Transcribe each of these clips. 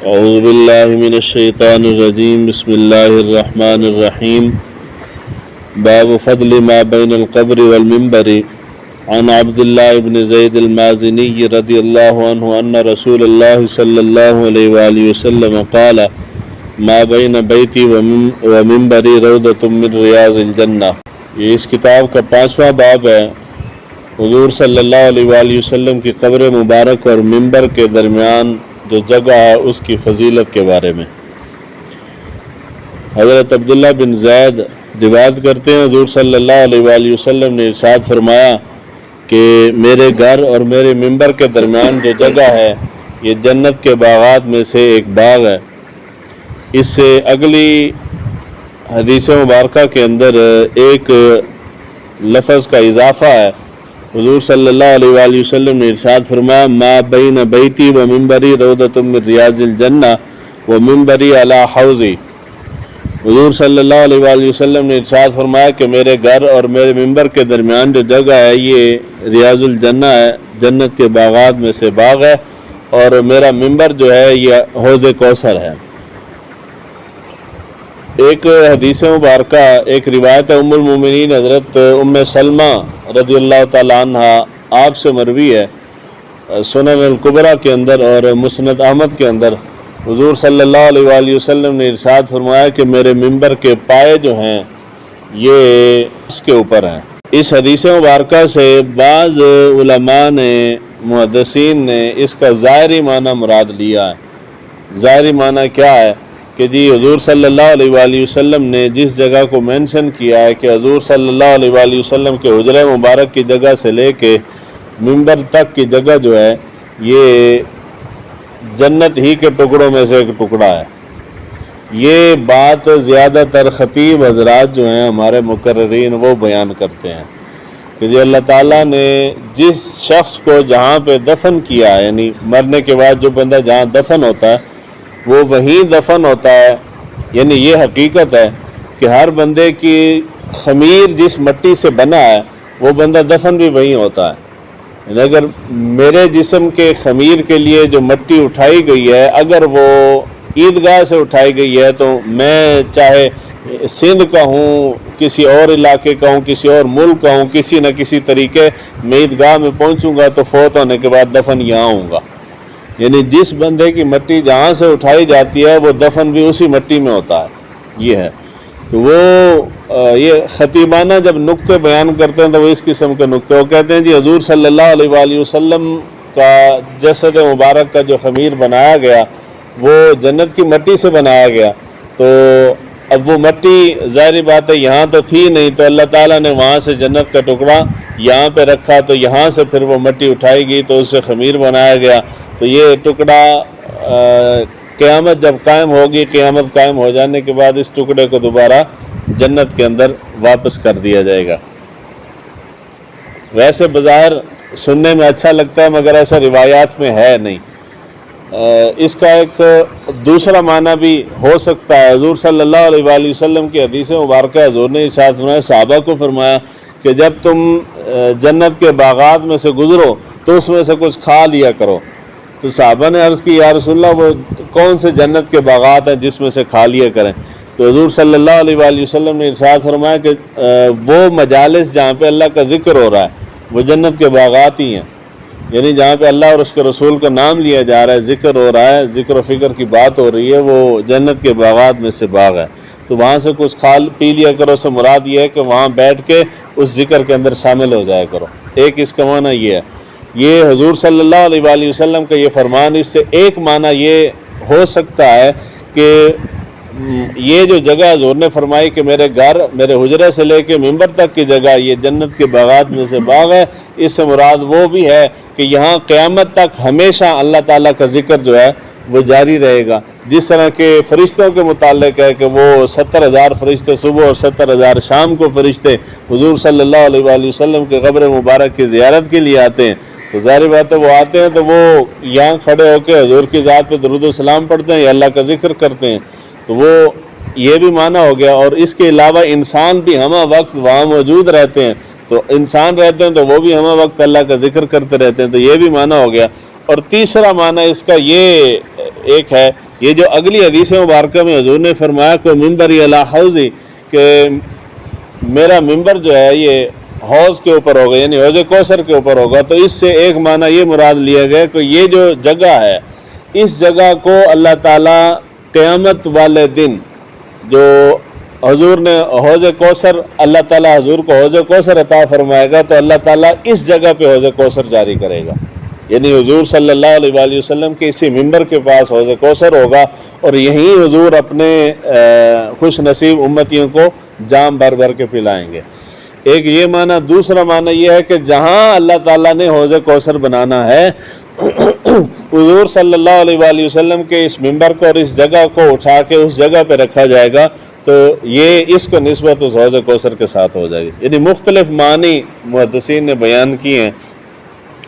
اعوذ باللہ من الشیطان الرجیم بسم اللہ الرحمن الرحیم باب فضل ما بین القبر والمنبر عن عبداللہ بن زید المازنی رضی اللہ عنہ ان رسول اللہ صلی اللہ علیہ وآلہ وسلم قال ما بین بیتی ومنبری روضۃ من ریاض الجنہ۔ یہ اس کتاب کا 5واں باب ہے۔ حضور صلی اللہ علیہ وآلہ وسلم کی قبر مبارک اور منبر کے درمیان جو جگہ ہے اس کی فضیلت کے بارے میں۔ حضرت عبداللہ بن زید روایت کرتے ہیں حضور صلی اللہ علیہ وآلہ وسلم نے ارشاد فرمایا کہ میرے گھر اور میرے منبر کے درمیان جو جگہ ہے یہ جنت کے باغات میں سے ایک باغ ہے۔ اس سے اگلی حدیث مبارکہ کے اندر ایک لفظ کا اضافہ ہے۔ حضور صلی اللہ علیہ وآلہ وسلم نے ارشاد فرمایا ما بین بیتی و منبری روضۃ من ریاض الجنہ و منبری علی حوضی۔ حضور صلی اللہ علیہ وآلہ وسلم نے ارشاد فرمایا کہ میرے گھر اور میرے منبر کے درمیان جو جگہ ہے یہ ریاض الجنہ ہے، جنت کے باغات میں سے باغ ہے، اور میرا منبر جو ہے یہ حوض کوثر ہے۔ ایک حدیث مبارکہ، ایک روایت ام المومنین حضرت ام سلمہ رضی اللہ تعالی عنہ آپ سے مروی ہے، سنن الکبریٰ کے اندر اور مسند احمد کے اندر حضور صلی اللہ علیہ وآلہ وسلم نے ارشاد فرمایا کہ میرے منبر کے پائے جو ہیں یہ اس کے اوپر ہیں۔ اس حدیث مبارکہ سے بعض علماء نے، محدثین نے اس کا ظاہری معنی مراد لیا ہے۔ ظاہری معنی کیا ہے کہ جی حضور صلی اللہ علیہ وآلہ وسلم نے جس جگہ کو مینشن کیا ہے کہ حضور صلی اللہ علیہ وآلہ وسلم کے حجرہ مبارک کی جگہ سے لے کے منبر تک کی جگہ جو ہے یہ جنت ہی کے ٹکڑوں میں سے ایک ٹکڑا ہے۔ یہ بات زیادہ تر خطیب حضرات جو ہیں ہمارے مقررین وہ بیان کرتے ہیں کہ جی اللہ تعالیٰ نے جس شخص کو جہاں پہ دفن کیا ہے، یعنی مرنے کے بعد جو بندہ جہاں دفن ہوتا ہے وہ وہیں دفن ہوتا ہے۔ یعنی یہ حقیقت ہے کہ ہر بندے کی خمیر جس مٹی سے بنا ہے وہ بندہ دفن بھی وہیں ہوتا ہے۔ یعنی اگر میرے جسم کے خمیر کے لیے جو مٹی اٹھائی گئی ہے اگر وہ عیدگاہ سے اٹھائی گئی ہے تو میں چاہے سندھ کا ہوں، کسی اور علاقے کا ہوں، کسی اور ملک کا ہوں، کسی نہ کسی طریقے میں عیدگاہ میں پہنچوں گا تو فوت ہونے کے بعد دفن یہاں ہوں گا۔ یعنی جس بندے کی مٹی جہاں سے اٹھائی جاتی ہے وہ دفن بھی اسی مٹی میں ہوتا ہے۔ یہ ہے تو وہ یہ خطیبانہ جب نقطے بیان کرتے ہیں تو وہ اس قسم کے نقطے وہ کہتے ہیں جی حضور صلی اللہ علیہ وآلہ وسلم کا جسد مبارک کا جو خمیر بنایا گیا وہ جنت کی مٹی سے بنایا گیا، تو اب وہ مٹی ظاہری بات ہے یہاں تو تھی نہیں، تو اللہ تعالیٰ نے وہاں سے جنت کا ٹکڑا یہاں پہ رکھا، تو یہاں سے پھر وہ مٹی اٹھائی گئی تو اس سے خمیر بنایا گیا۔ تو یہ ٹکڑا قیامت جب قائم ہوگی، قیامت قائم ہو جانے کے بعد اس ٹکڑے کو دوبارہ جنت کے اندر واپس کر دیا جائے گا۔ ویسے بظاہر سننے میں اچھا لگتا ہے مگر ایسا روایات میں ہے نہیں۔ اس کا ایک دوسرا معنی بھی ہو سکتا ہے۔ حضور صلی اللہ علیہ وآلہ وسلم کی حدیث مبارکہ حضور نے ارشاد فرمایا، صحابہ کو فرمایا کہ جب تم جنت کے باغات میں سے گزرو تو اس میں سے کچھ کھا لیا کرو۔ تو صحابہ نے عرض کی یا رسول اللہ وہ کون سے جنت کے باغات ہیں جس میں سے کھا لیا کریں؟ تو حضور صلی اللہ علیہ وآلہ وسلم نے ارشاد فرمایا کہ وہ مجالس جہاں پہ اللہ کا ذکر ہو رہا ہے وہ جنت کے باغات ہی ہیں۔ یعنی جہاں پہ اللہ اور اس کے رسول کا نام لیا جا رہا ہے، ذکر ہو رہا ہے، ذکر و فکر کی بات ہو رہی ہے، وہ جنت کے باغات میں سے باغ ہے۔ تو وہاں سے کچھ کھا پی لیا کرو، سے مراد یہ ہے کہ وہاں بیٹھ کے اس ذکر کے اندر شامل ہو جایا کرو۔ ایک اس کا معنی یہ ہے۔ یہ حضور صلی اللہ علیہ وآلہ وسلم کا یہ فرمان، اس سے ایک معنی یہ ہو سکتا ہے کہ یہ جو جگہ حضور نے فرمائی کہ میرے گھر، میرے حجرے سے لے کے منبر تک کی جگہ یہ جنت کے باغات میں سے باغ ہے، اس سے مراد وہ بھی ہے کہ یہاں قیامت تک ہمیشہ اللہ تعالیٰ کا ذکر جو ہے وہ جاری رہے گا۔ جس طرح کہ فرشتوں کے متعلق ہے کہ وہ 70,000 فرشتے صبح اور 70,000 شام کو فرشتے حضور صلی اللہ علیہ وآلہ وسلم کے قبر مبارک کی زیارت کے لیے آتے ہیں، تو ظاہر بات ہے وہ آتے ہیں تو وہ یہاں کھڑے ہو کے حضور کی ذات پہ درود و سلام پڑھتے ہیں یا اللہ کا ذکر کرتے ہیں، تو وہ یہ بھی معنی ہو گیا۔ اور اس کے علاوہ انسان بھی ہمہ وقت وہاں موجود رہتے ہیں، تو انسان رہتے ہیں تو وہ بھی ہمہ وقت اللہ کا ذکر کرتے رہتے ہیں، تو یہ بھی معنی ہو گیا۔ اور تیسرا معنی اس کا یہ ایک ہے، یہ جو اگلی حدیث مبارکہ میں حضور نے فرمایا کہ ممبری علی حوضی، کہ میرا ممبر جو ہے یہ حوض کے اوپر ہوگا، یعنی حوض کوثر کے اوپر ہوگا، تو اس سے ایک معنی یہ مراد لیا گیا کہ یہ جو جگہ ہے، اس جگہ کو اللہ تعالیٰ قیامت والے دن جو حضور نے حوض کوثر، اللہ تعالیٰ حضور کو حوض کوثر عطا فرمائے گا، تو اللہ تعالیٰ اس جگہ پہ حوض کوثر جاری کرے گا، یعنی حضور صلی اللہ علیہ وآلہ وسلم کے اسی ممبر کے پاس حوض کوثر ہوگا، اور یہیں حضور اپنے خوش نصیب امتیوں کو جام بھر بھر کے پلائیں گے۔ ایک یہ معنی۔ دوسرا معنی یہ ہے کہ جہاں اللہ تعالیٰ نے حوض کوثر بنانا ہے، حضور صلی اللہ علیہ وآلہ وسلم کے اس ممبر کو اور اس جگہ کو اٹھا کے اس جگہ پہ رکھا جائے گا، تو یہ اس کو نسبت اس حوض کوثر کے ساتھ ہو جائے گی۔ یعنی مختلف معنی محدثین نے بیان کیے ہیں،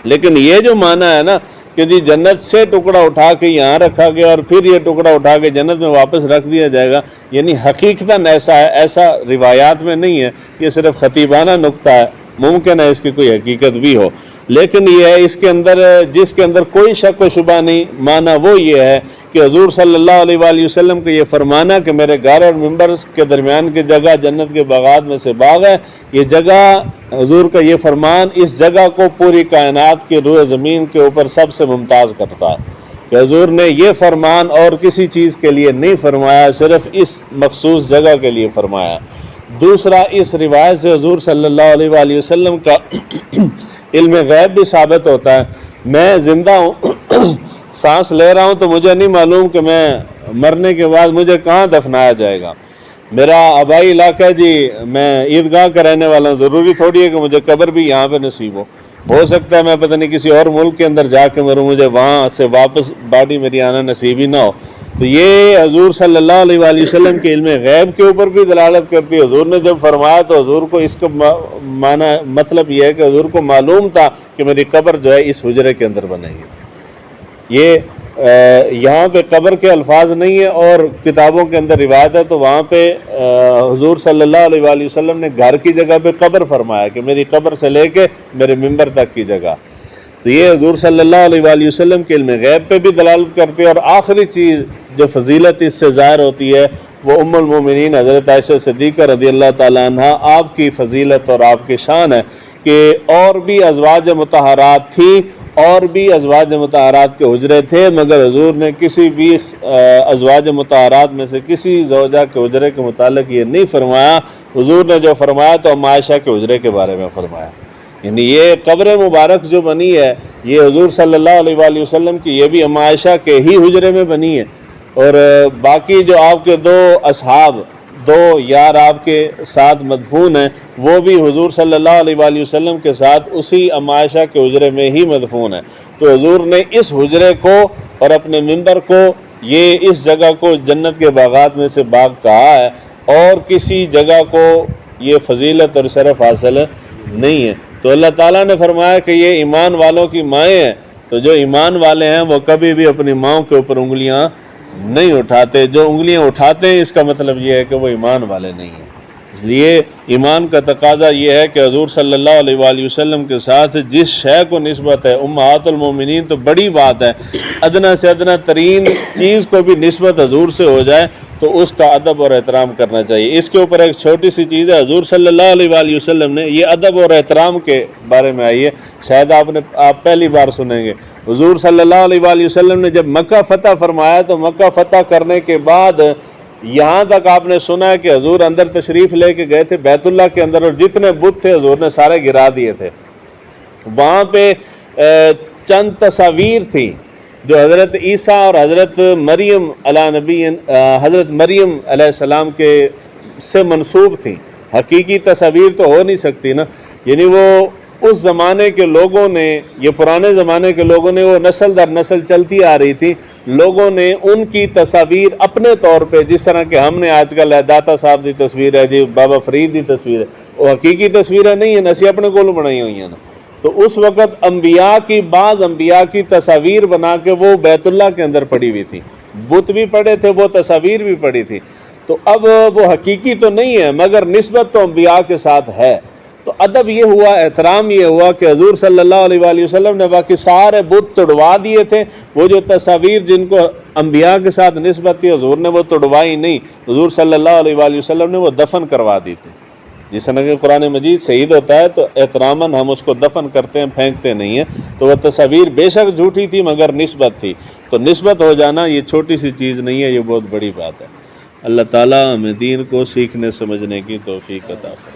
لیکن یہ جو معنی ہے نا کہ جی جنت سے ٹکڑا اٹھا کے یہاں رکھا گیا اور پھر یہ ٹکڑا اٹھا کے جنت میں واپس رکھ دیا جائے گا، یعنی حقیقتاً ایسا ہے، ایسا روایات میں نہیں ہے، یہ صرف خطیبانہ نکتہ ہے، ممکن ہے اس کی کوئی حقیقت بھی ہو، لیکن یہ ہے اس کے اندر جس کے اندر کوئی شک و شبہ نہیں، معنی وہ یہ ہے کہ حضور صلی اللہ علیہ وآلہ وسلم کو یہ فرمانا کہ میرے گھر اور ممبر کے درمیان کی جگہ جنت کے باغات میں سے باغ ہے، یہ جگہ حضور کا یہ فرمان اس جگہ کو پوری کائنات کی روح زمین کے اوپر سب سے ممتاز کرتا ہے، کہ حضور نے یہ فرمان اور کسی چیز کے لیے نہیں فرمایا، صرف اس مخصوص جگہ کے لیے فرمایا۔ دوسرا، اس روایت سے حضور صلی اللہ علیہ وآلہ وسلم کا علم غیب بھی ثابت ہوتا ہے۔ میں زندہ ہوں، سانس لے رہا ہوں، تو مجھے نہیں معلوم کہ میں مرنے کے بعد مجھے کہاں دفنایا جائے گا۔ میرا آبائی علاقہ ہے جی، میں عیدگاہ کا رہنے والا ہوں، ضروری تھوڑی ہے کہ مجھے قبر بھی یہاں پہ نصیب ہو سکتا ہے میں پتہ نہیں کسی اور ملک کے اندر جا کے مروں، مجھے وہاں سے واپس باڈی میری آنا نصیب ہی نہ ہو۔ تو یہ حضور صلی اللہ علیہ وآلہ وسلم کے علم غیب کے اوپر بھی دلالت کرتی ہے۔ حضور نے جب فرمایا تو حضور کو اس کا معنی مطلب یہ ہے کہ حضور کو معلوم تھا کہ میری قبر جو ہے اس حجرے کے اندر بنے گی۔ یہ یہاں پہ قبر کے الفاظ نہیں ہے، اور کتابوں کے اندر روایت ہے، تو وہاں پہ حضور صلی اللہ علیہ وآلہ وسلم نے گھر کی جگہ پہ قبر فرمایا کہ میری قبر سے لے کے میرے ممبر تک کی جگہ۔ تو یہ حضور صلی اللہ علیہ وآلہ وسلم کے علم غیب پہ بھی دلالت کرتی ہے۔ اور آخری چیز جو فضیلت اس سے ظاہر ہوتی ہے وہ ام المومنین حضرت عائشہ صدیقہ رضی اللہ تعالیٰ عنہ آپ کی فضیلت اور آپ کی شان ہے کہ اور بھی ازواج مطہرات تھیں، اور بھی ازواج مطہرات کے حجرے تھے، مگر حضور نے کسی بھی ازواج مطہرات میں سے کسی زوجہ کے حجرے کے متعلق یہ نہیں فرمایا۔ حضور نے جو فرمایا تو ام عائشہ کے حجرے کے بارے میں فرمایا۔ یعنی یہ قبر مبارک جو بنی ہے یہ حضور صلی اللہ علیہ وآلہ وسلم کی، یہ بھی ام عائشہ کے ہی حجرے میں بنی ہے، اور باقی جو آپ کے دو اصحاب، دو یار آپ کے ساتھ مدفون ہیں، وہ بھی حضور صلی اللہ علیہ وآلہ وسلم کے ساتھ اسی ام عائشہ کے حجرے میں ہی مدفون ہیں۔ تو حضور نے اس حجرے کو اور اپنے ممبر کو، یہ اس جگہ کو جنت کے باغات میں سے باغ کہا ہے، اور کسی جگہ کو یہ فضیلت اور شرف حاصل نہیں ہے۔ تو اللہ تعالیٰ نے فرمایا کہ یہ ایمان والوں کی مائیں ہیں، تو جو ایمان والے ہیں وہ کبھی بھی اپنی ماؤں کے اوپر انگلیاں نہیں اٹھاتے، جو انگلیاں اٹھاتے ہیں اس کا مطلب یہ ہے کہ وہ ایمان والے نہیں ہیں۔ اس لیے ایمان کا تقاضا یہ ہے کہ حضور صلی اللہ علیہ وآلہ وسلم کے ساتھ جس شے کو نسبت ہے، امہات المومنین تو بڑی بات ہے، ادنا سے ادنا ترین چیز کو بھی نسبت حضور سے ہو جائے تو اس کا ادب اور احترام کرنا چاہیے۔ اس کے اوپر ایک چھوٹی سی چیز ہے، حضور صلی اللہ علیہ وآلہ وسلم نے یہ ادب اور احترام کے بارے میں آئی ہے، شاید آپ پہلی بار سنیں گے۔ حضور صلی اللہ علیہ وآلہ وسلم نے جب مکہ فتح فرمایا تو مکہ فتح کرنے کے بعد یہاں تک آپ نے سنا ہے کہ حضور اندر تشریف لے کے گئے تھے بیت اللہ کے اندر، اور جتنے بت تھے حضور نے سارے گرا دیے تھے۔ وہاں پہ چند تصاویر تھیں جو حضرت عیسیٰ اور حضرت مریم حضرت مریم علیہ السلام کے سے منسوب تھیں۔ حقیقی تصاویر تو ہو نہیں سکتی نا، یعنی وہ اس زمانے کے لوگوں نے، یہ پرانے زمانے کے لوگوں نے، وہ نسل در نسل چلتی آ رہی تھی، لوگوں نے ان کی تصاویر اپنے طور پہ، جس طرح کہ ہم نے آج کل داتا صاحب دی تصویر ہے جی، بابا فرید دی تصویر ہے، وہ حقیقی تصویریں نہیں ہیں، اسی اپنے کول بنائی ہوئی ہیں نا۔ تو اس وقت بعض انبیاء کی تصاویر بنا کے وہ بیت اللہ کے اندر پڑی ہوئی تھی، بت بھی پڑے تھے، وہ تصاویر بھی پڑی تھی۔ تو اب وہ حقیقی تو نہیں ہے مگر نسبت تو انبیاء کے ساتھ ہے۔ تو ادب یہ ہوا، احترام یہ ہوا کہ حضور صلی اللہ علیہ وآلہ وسلم نے باقی سارے بت توڑوا دیے تھے، وہ جو تصاویر جن کو انبیاء کے ساتھ نسبت تھی حضور نے وہ توڑوائی نہیں، حضور صلی اللہ علیہ وآلہ وسلم نے وہ دفن کروا دی تھی۔ جس طرح کہ قرآن مجید شہید ہوتا ہے تو احتراماً ہم اس کو دفن کرتے ہیں، پھینکتے نہیں ہیں، تو وہ تصاویر بے شک جھوٹی تھی مگر نسبت تھی، تو نسبت ہو جانا یہ چھوٹی سی چیز نہیں ہے، یہ بہت بڑی بات ہے۔ اللہ تعالیٰ ہمیں دین کو سیکھنے سمجھنے کی توفیق عطا فرمائے۔